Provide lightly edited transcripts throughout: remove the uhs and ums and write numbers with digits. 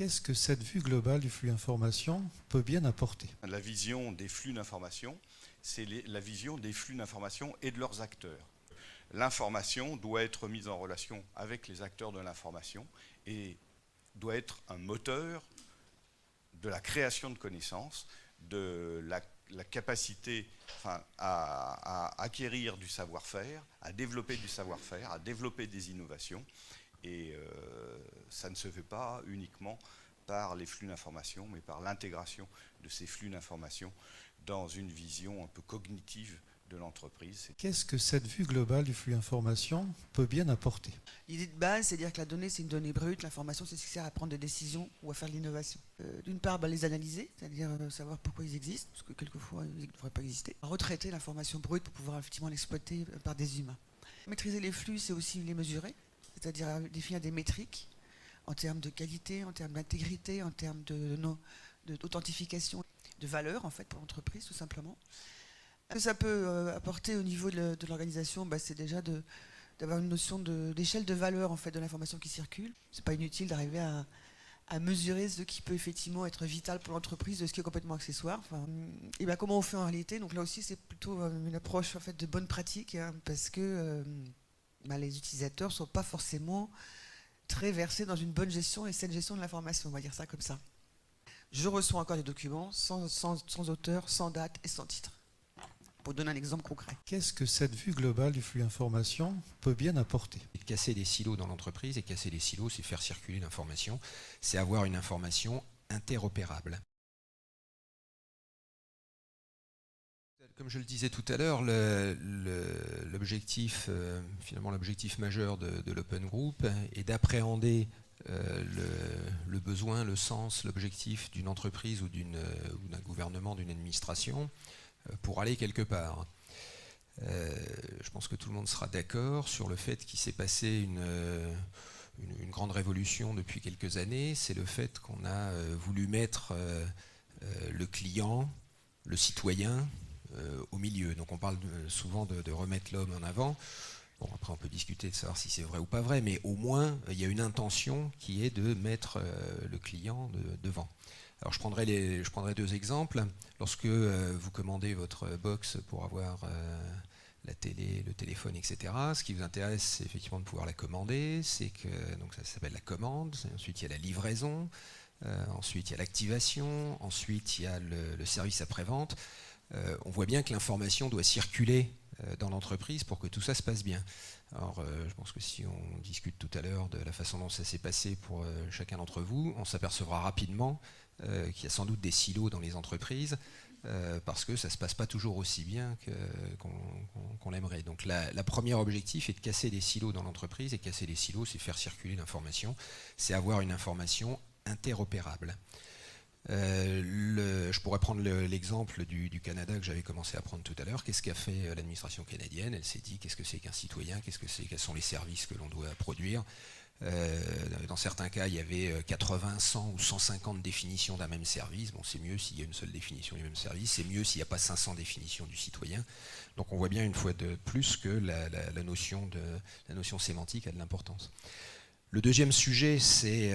Qu'est-ce que cette vue globale du flux information peut bien apporter? La vision des flux d'information, c'est la vision des flux d'information et de leurs acteurs. L'information doit être mise en relation avec les acteurs de l'information et doit être un moteur de la création de connaissances, de la capacité à acquérir du savoir-faire, à développer du savoir-faire, à développer des innovations. Et ça ne se fait pas uniquement par les flux d'information, mais par l'intégration de ces flux d'information dans une vision un peu cognitive de l'entreprise. Qu'est-ce que cette vue globale du flux information peut bien apporter? L'idée de base, c'est dire que la donnée, c'est une donnée brute, l'information, c'est ce qui sert à prendre des décisions ou à faire de l'innovation. D'une part, les analyser, c'est-à-dire savoir pourquoi ils existent, parce que quelquefois, ils ne devraient pas exister. Retraiter l'information brute pour pouvoir effectivement l'exploiter par des humains. Maîtriser les flux, c'est aussi les mesurer, c'est-à-dire définir des métriques en termes de qualité, en termes d'intégrité, en termes d'authentification, de valeur, en fait, pour l'entreprise, tout simplement. Ce que ça peut apporter au niveau de l'organisation, c'est déjà d'avoir une notion d'échelle de valeur en fait, de l'information qui circule. C'est pas inutile d'arriver à mesurer ce qui peut effectivement être vital pour l'entreprise de ce qui est complètement accessoire. Et comment on fait en réalité? Donc là aussi, c'est plutôt une approche en fait, de bonne pratique, hein, parce que les utilisateurs ne sont pas forcément très versés dans une bonne gestion et saine gestion de l'information, on va dire ça comme ça. Je reçois encore des documents sans auteur, sans date et sans titre. Pour donner un exemple concret. Qu'est-ce que cette vue globale du flux information peut bien apporter? Casser des silos dans l'entreprise, et casser les silos, c'est faire circuler l'information, c'est avoir une information interopérable. Comme je le disais tout à l'heure, l'objectif majeur de l'Open Group est d'appréhender le besoin, le sens, l'objectif d'une entreprise ou d'un gouvernement, d'une administration, pour aller quelque part. Je pense que tout le monde sera d'accord sur le fait qu'il s'est passé une grande révolution depuis quelques années. C'est le fait qu'on a voulu mettre le client, le citoyen, au milieu. Donc on parle souvent de remettre l'homme en avant. Bon, après on peut discuter de savoir si c'est vrai ou pas vrai, mais au moins il y a une intention qui est de mettre le client devant. Alors je prendrai deux exemples. Lorsque vous commandez votre box pour avoir la télé, le téléphone, etc., ce qui vous intéresse, c'est effectivement de pouvoir la commander. Donc ça s'appelle la commande. Ensuite, il y a la livraison. Ensuite, il y a l'activation. Ensuite, il y a le service après-vente. On voit bien que l'information doit circuler dans l'entreprise pour que tout ça se passe bien. Alors, je pense que si on discute tout à l'heure de la façon dont ça s'est passé pour chacun d'entre vous, on s'apercevra rapidement qu'il y a sans doute des silos dans les entreprises parce que ça ne se passe pas toujours aussi bien qu'on l'aimerait. Donc la première objectif est de casser les silos dans l'entreprise, et casser les silos, c'est faire circuler l'information, c'est avoir une information interopérable. Je pourrais prendre l'exemple du Canada que j'avais commencé à prendre tout à l'heure. Qu'est-ce qu'a fait l'administration canadienne? Elle s'est dit, qu'est-ce que c'est qu'un citoyen? Quels sont les services que l'on doit produire? Dans certains cas, il y avait 80, 100 ou 150 définitions d'un même service. Bon, c'est mieux s'il y a une seule définition du même service, c'est mieux s'il n'y a pas 500 définitions du citoyen. Donc on voit bien une fois de plus que la notion sémantique a de l'importance. Le deuxième sujet, c'est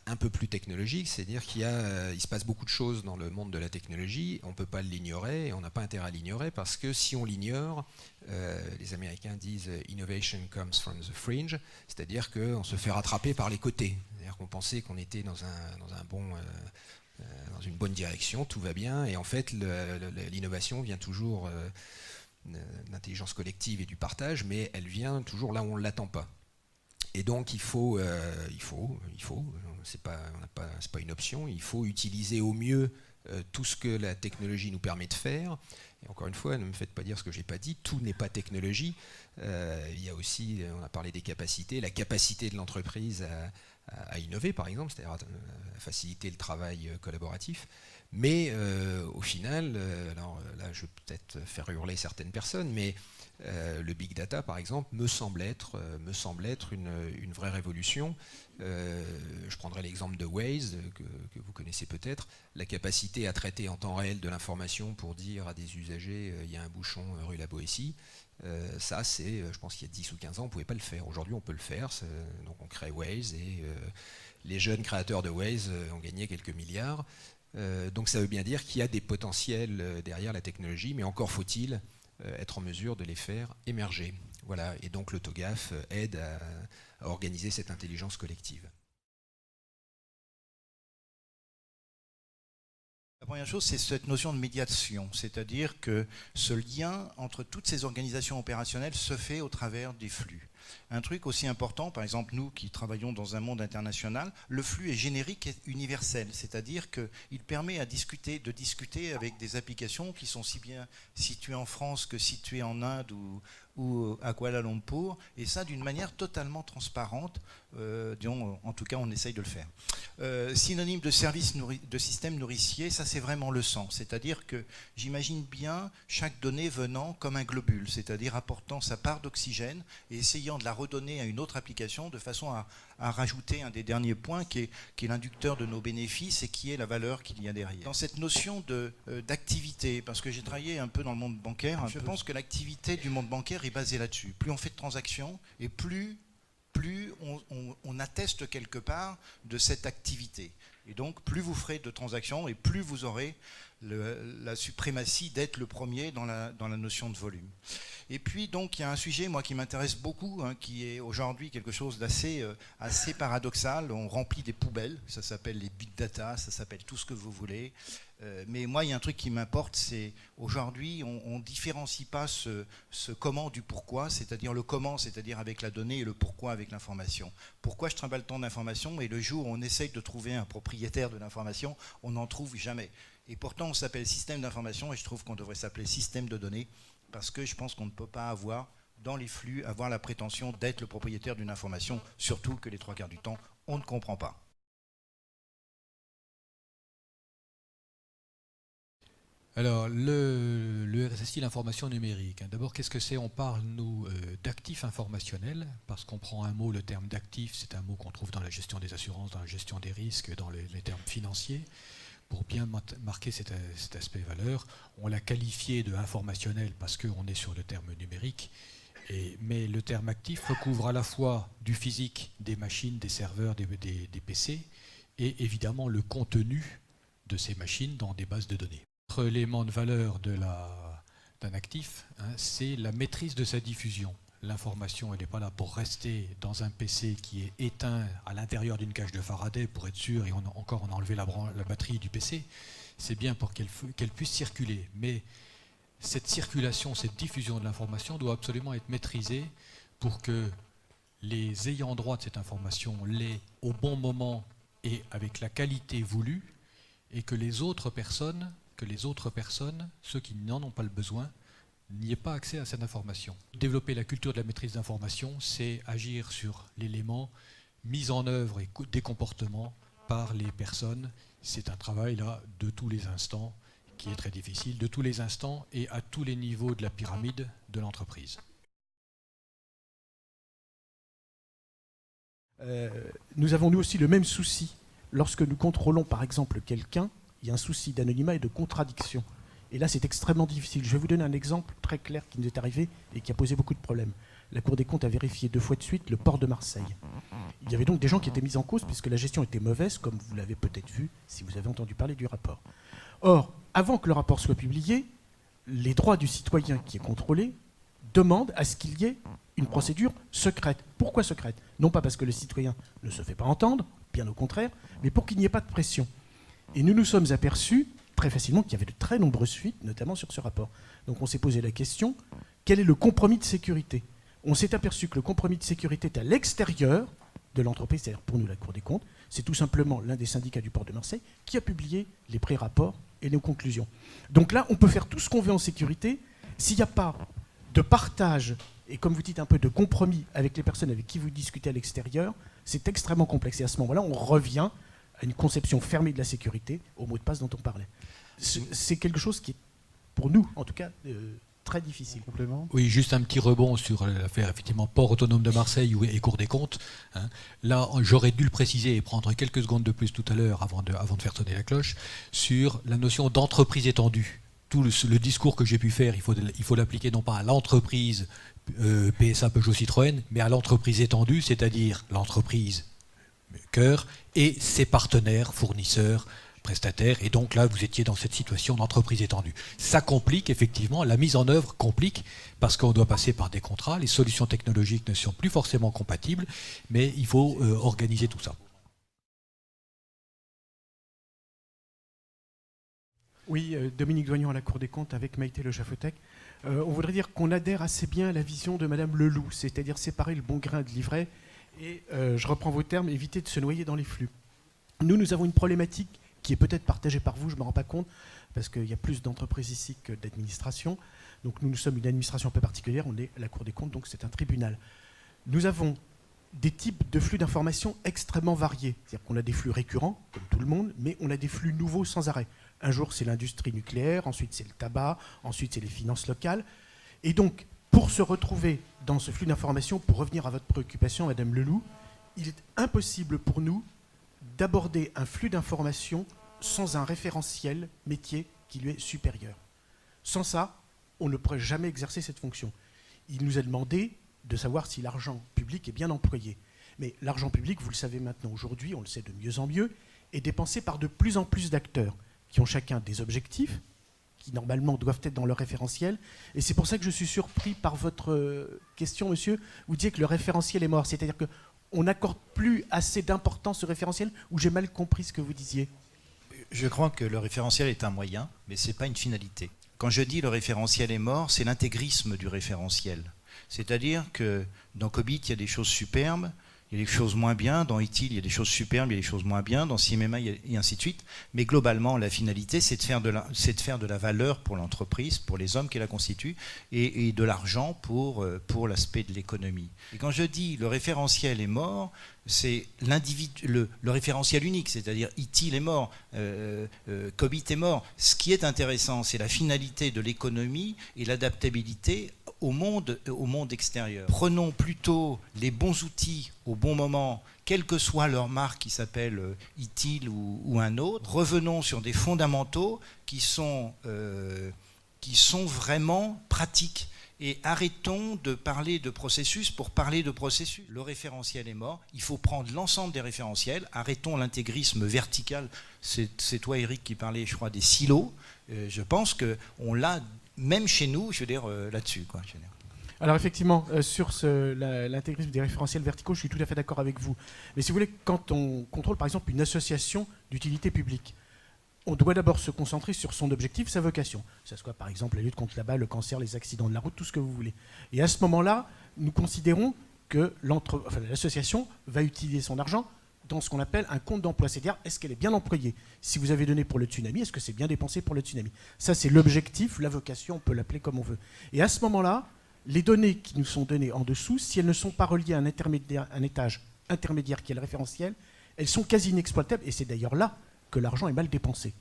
un peu plus technologique, c'est-à-dire qu'il se passe beaucoup de choses dans le monde de la technologie, on ne peut pas l'ignorer, et on n'a pas intérêt à l'ignorer, parce que si on l'ignore, les Américains disent « innovation comes from the fringe », c'est-à-dire qu'on se fait rattraper par les côtés. C'est-à-dire qu'on pensait qu'on était dans une bonne direction, tout va bien, et en fait l'innovation vient toujours de l'intelligence collective et du partage, mais elle vient toujours là où on ne l'attend pas. Et donc c'est pas une option, il faut utiliser au mieux tout ce que la technologie nous permet de faire. Et encore une fois, ne me faites pas dire ce que je n'ai pas dit, tout n'est pas technologie. Il y a aussi, on a parlé des capacités, la capacité de l'entreprise à innover par exemple, c'est-à-dire à faciliter le travail collaboratif. Mais au final, alors là je vais peut-être faire hurler certaines personnes, mais le big data, par exemple, me semble être une vraie révolution. Je prendrai l'exemple de Waze, que vous connaissez peut-être, la capacité à traiter en temps réel de l'information pour dire à des usagers il y a un bouchon rue La Boétie. Ça, je pense qu'il y a 10 ou 15 ans, on ne pouvait pas le faire. Aujourd'hui, on peut le faire. Donc on crée Waze les jeunes créateurs de Waze ont gagné quelques milliards. Donc ça veut bien dire qu'il y a des potentiels derrière la technologie, mais encore faut-il être en mesure de les faire émerger. Voilà. Et donc le TOGAF aide à organiser cette intelligence collective. La première chose, c'est cette notion de médiation, c'est-à-dire que ce lien entre toutes ces organisations opérationnelles se fait au travers des flux. Un truc aussi important, par exemple nous qui travaillons dans un monde international, le flux est générique et universel, c'est-à-dire qu'il permet de discuter avec des applications qui sont si bien situées en France que situées en Inde ou à Kuala Lumpur, et ça d'une manière totalement transparente, disons, en tout cas on essaye de le faire. Synonyme de de système nourricier, ça c'est vraiment le sens, c'est-à-dire que j'imagine bien chaque donnée venant comme un globule, c'est-à-dire apportant sa part d'oxygène et essayant de la redonner à une autre application de façon à rajouter un des derniers points qui est l'inducteur de nos bénéfices et qui est la valeur qu'il y a derrière. Dans cette notion d'activité, parce que j'ai travaillé un peu dans le monde bancaire, je pense que l'activité du monde bancaire est basée là-dessus. Plus on fait de transactions et plus on atteste quelque part de cette activité. Et donc, plus vous ferez de transactions et plus vous aurez la suprématie d'être le premier dans la notion de volume. Et puis, donc, il y a un sujet, moi, qui m'intéresse beaucoup, hein, qui est aujourd'hui quelque chose d'assez assez paradoxal. On remplit des poubelles, ça s'appelle les big data, ça s'appelle tout ce que vous voulez. Mais moi, il y a un truc qui m'importe, c'est aujourd'hui, on ne différencie pas ce comment du pourquoi, c'est-à-dire le comment, c'est-à-dire avec la donnée, et le pourquoi avec l'information. Pourquoi je trimballe tant d'informations et le jour où on essaye de trouver un propriétaire de l'information, on n'en trouve jamais. Et pourtant, on s'appelle système d'information et je trouve qu'on devrait s'appeler système de données parce que je pense qu'on ne peut pas avoir, dans les flux, avoir la prétention d'être le propriétaire d'une information, surtout que les 3/4 du temps, on ne comprend pas. Alors, le RSSI, l'information numérique. D'abord, qu'est-ce que c'est? On parle, nous, d'actifs informationnels, parce qu'on prend un mot, le terme d'actif, c'est un mot qu'on trouve dans la gestion des assurances, dans la gestion des risques, dans les termes financiers. Pour bien marquer cet aspect valeur, on l'a qualifié de informationnel parce qu'on est sur le terme numérique, mais le terme actif recouvre à la fois du physique, des machines, des serveurs, des PC, et évidemment le contenu de ces machines dans des bases de données. L'autre élément de valeur d'un actif, hein, c'est la maîtrise de sa diffusion. L'information, elle n'est pas là pour rester dans un PC qui est éteint à l'intérieur d'une cage de Faraday pour être sûr, et on a enlevé la batterie du PC. C'est bien pour qu'elle puisse circuler. Mais cette circulation, cette diffusion de l'information doit absolument être maîtrisée pour que les ayants droit de cette information l'aient au bon moment et avec la qualité voulue, et que les autres personnes, ceux qui n'en ont pas le besoin, n'y ait pas accès à cette information. Développer la culture de la maîtrise d'information, c'est agir sur l'élément mise en œuvre des comportements par les personnes. C'est un travail là de tous les instants qui est très difficile, de tous les instants et à tous les niveaux de la pyramide de l'entreprise. Nous avons nous aussi le même souci. Lorsque nous contrôlons par exemple quelqu'un, il y a un souci d'anonymat et de contradiction. Et là, c'est extrêmement difficile. Je vais vous donner un exemple très clair qui nous est arrivé et qui a posé beaucoup de problèmes. La Cour des comptes a vérifié 2 fois de suite le port de Marseille. Il y avait donc des gens qui étaient mis en cause puisque la gestion était mauvaise, comme vous l'avez peut-être vu si vous avez entendu parler du rapport. Or, avant que le rapport soit publié, les droits du citoyen qui est contrôlé demandent à ce qu'il y ait une procédure secrète. Pourquoi secrète? Non pas parce que le citoyen ne se fait pas entendre, bien au contraire, mais pour qu'il n'y ait pas de pression. Et nous nous sommes aperçus très facilement qu'il y avait de très nombreuses fuites, notamment sur ce rapport. Donc on s'est posé la question, quel est le compromis de sécurité? On s'est aperçu que le compromis de sécurité est à l'extérieur de l'entreprise, c'est-à-dire pour nous la Cour des comptes. C'est tout simplement l'un des syndicats du port de Marseille qui a publié les pré-rapports et nos conclusions. Donc là, on peut faire tout ce qu'on veut en sécurité. S'il n'y a pas de partage et, comme vous dites, un peu de compromis avec les personnes avec qui vous discutez à l'extérieur, c'est extrêmement complexe. Et à ce moment-là, on revient à une conception fermée de la sécurité, au mot de passe dont on parlait. C'est quelque chose qui est, pour nous, en tout cas, très difficile. Complément ? Oui, juste un petit rebond sur l'affaire, effectivement, port autonome de Marseille et Cour des comptes. Hein. Là, j'aurais dû le préciser et prendre quelques secondes de plus tout à l'heure avant de faire sonner la cloche, sur la notion d'entreprise étendue. Tout le discours que j'ai pu faire, il faut l'appliquer non pas à l'entreprise PSA Peugeot Citroën, mais à l'entreprise étendue, c'est-à-dire l'entreprise cœur et ses partenaires, fournisseurs, prestataires. Et donc là, vous étiez dans cette situation d'entreprise étendue. Ça complique, effectivement, la mise en œuvre complique parce qu'on doit passer par des contrats. Les solutions technologiques ne sont plus forcément compatibles, mais il faut organiser tout ça. Oui, Dominique Doignon à la Cour des comptes avec Maïté Le Chaffetec. On voudrait dire qu'on adhère assez bien à la vision de Madame Leloup, c'est-à-dire séparer le bon grain de l'ivraie et, je reprends vos termes, éviter de se noyer dans les flux. Nous avons une problématique qui est peut-être partagée par vous, je ne me rends pas compte, parce qu'il y a plus d'entreprises ici que d'administrations. Donc nous sommes une administration un peu particulière, on est à la Cour des comptes, donc c'est un tribunal. Nous avons des types de flux d'informations extrêmement variés. C'est-à-dire qu'on a des flux récurrents, comme tout le monde, mais on a des flux nouveaux sans arrêt. Un jour, c'est l'industrie nucléaire, ensuite c'est le tabac, ensuite c'est les finances locales. Et donc, pour se retrouver dans ce flux d'informations, pour revenir à votre préoccupation, Madame Leloup, il est impossible pour nous d'aborder un flux d'informations sans un référentiel métier qui lui est supérieur. Sans ça, on ne pourrait jamais exercer cette fonction. Il nous a demandé de savoir si l'argent public est bien employé. Mais l'argent public, vous le savez maintenant aujourd'hui, on le sait de mieux en mieux, est dépensé par de plus en plus d'acteurs qui ont chacun des objectifs, qui normalement doivent être dans leur référentiel. Et c'est pour ça que je suis surpris par votre question, monsieur. Vous disiez que le référentiel est mort. C'est-à-dire qu'on n'accorde plus assez d'importance au référentiel, ou j'ai mal compris ce que vous disiez? Je crois que le référentiel est un moyen, mais ce n'est pas une finalité. Quand je dis le référentiel est mort, c'est l'intégrisme du référentiel. C'est-à-dire que dans Cobit, il y a des choses superbes, il y a des choses moins bien, dans ITIL, il y a des choses superbes, il y a des choses moins bien, dans CMMA, et ainsi de suite. Mais globalement, la finalité, c'est de faire de la valeur pour l'entreprise, pour les hommes qui la constituent, et de l'argent pour l'aspect de l'économie. Et quand je dis le référentiel est mort, c'est le référentiel unique, c'est-à-dire ITIL est mort, Cobit est mort. Ce qui est intéressant, c'est la finalité de l'économie et l'adaptabilité au monde extérieur. Prenons plutôt les bons outils au bon moment, quelle que soit leur marque qui s'appelle ITIL ou un autre. Revenons sur des fondamentaux qui sont vraiment pratiques. Et arrêtons de parler de processus pour parler de processus. Le référentiel est mort, il faut prendre l'ensemble des référentiels, arrêtons l'intégrisme vertical. C'est toi, Eric, qui parlais, je crois, des silos. Je pense qu'on l'a, même chez nous, je veux dire, là-dessus, quoi, je veux dire. Alors effectivement, sur l'intégrisme des référentiels verticaux, je suis tout à fait d'accord avec vous. Mais si vous voulez, quand on contrôle par exemple une association d'utilité publique, on doit d'abord se concentrer sur son objectif, sa vocation. Que ce soit par exemple la lutte contre la balle, le cancer, les accidents de la route, tout ce que vous voulez. Et à ce moment-là, nous considérons que l'association va utiliser son argent dans ce qu'on appelle un compte d'emploi. C'est-à-dire, est-ce qu'elle est bien employée? Si vous avez donné pour le tsunami, est-ce que c'est bien dépensé pour le tsunami? Ça, c'est l'objectif, la vocation, on peut l'appeler comme on veut. Et à ce moment-là, les données qui nous sont données en dessous, si elles ne sont pas reliées à un étage intermédiaire qui est le référentiel, elles sont quasi inexploitables. Et c'est d'ailleurs là que l'argent est mal dépensé.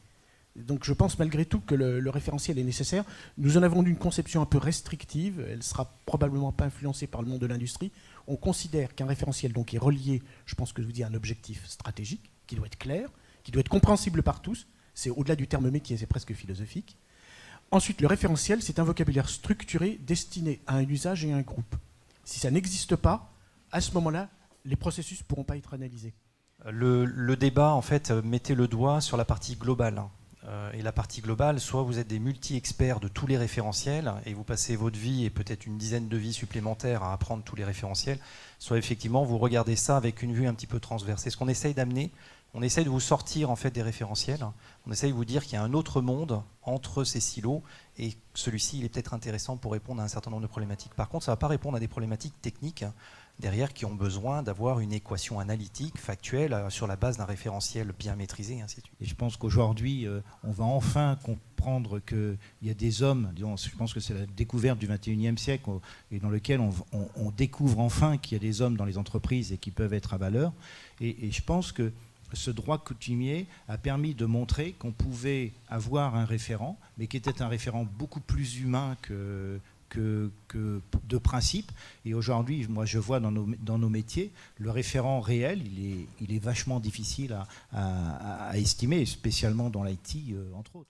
Donc je pense malgré tout que le référentiel est nécessaire. Nous en avons une conception un peu restrictive, elle ne sera probablement pas influencée par le monde de l'industrie. On considère qu'un référentiel donc, est relié, je pense que je vous dis, à un objectif stratégique, qui doit être clair, qui doit être compréhensible par tous. C'est au-delà du terme métier, c'est presque philosophique. Ensuite, le référentiel, c'est un vocabulaire structuré destiné à un usage et à un groupe. Si ça n'existe pas, à ce moment-là, les processus ne pourront pas être analysés. Le débat, en fait, mettait le doigt sur la partie globale. Et la partie globale, soit vous êtes des multi-experts de tous les référentiels et vous passez votre vie et peut-être une dizaine de vies supplémentaires à apprendre tous les référentiels, soit effectivement vous regardez ça avec une vue un petit peu transverse. C'est ce qu'on essaye d'amener. On essaye de vous sortir en fait des référentiels. On essaye de vous dire qu'il y a un autre monde entre ces silos et celui-ci il est peut-être intéressant pour répondre à un certain nombre de problématiques. Par contre, ça ne va pas répondre à des problématiques techniques derrière qui ont besoin d'avoir une équation analytique, factuelle, sur la base d'un référentiel bien maîtrisé, et ainsi de suite. Et je pense qu'aujourd'hui, on va enfin comprendre qu'il y a des hommes, disons, je pense que c'est la découverte du XXIe siècle, et dans lequel on découvre enfin qu'il y a des hommes dans les entreprises et qui peuvent être à valeur. Et je pense que ce droit coutumier a permis de montrer qu'on pouvait avoir un référent, mais qui était un référent beaucoup plus humain que de principe. Et aujourd'hui, moi je vois dans nos métiers, le référent réel, il est vachement difficile à estimer, spécialement dans l'IT, entre autres.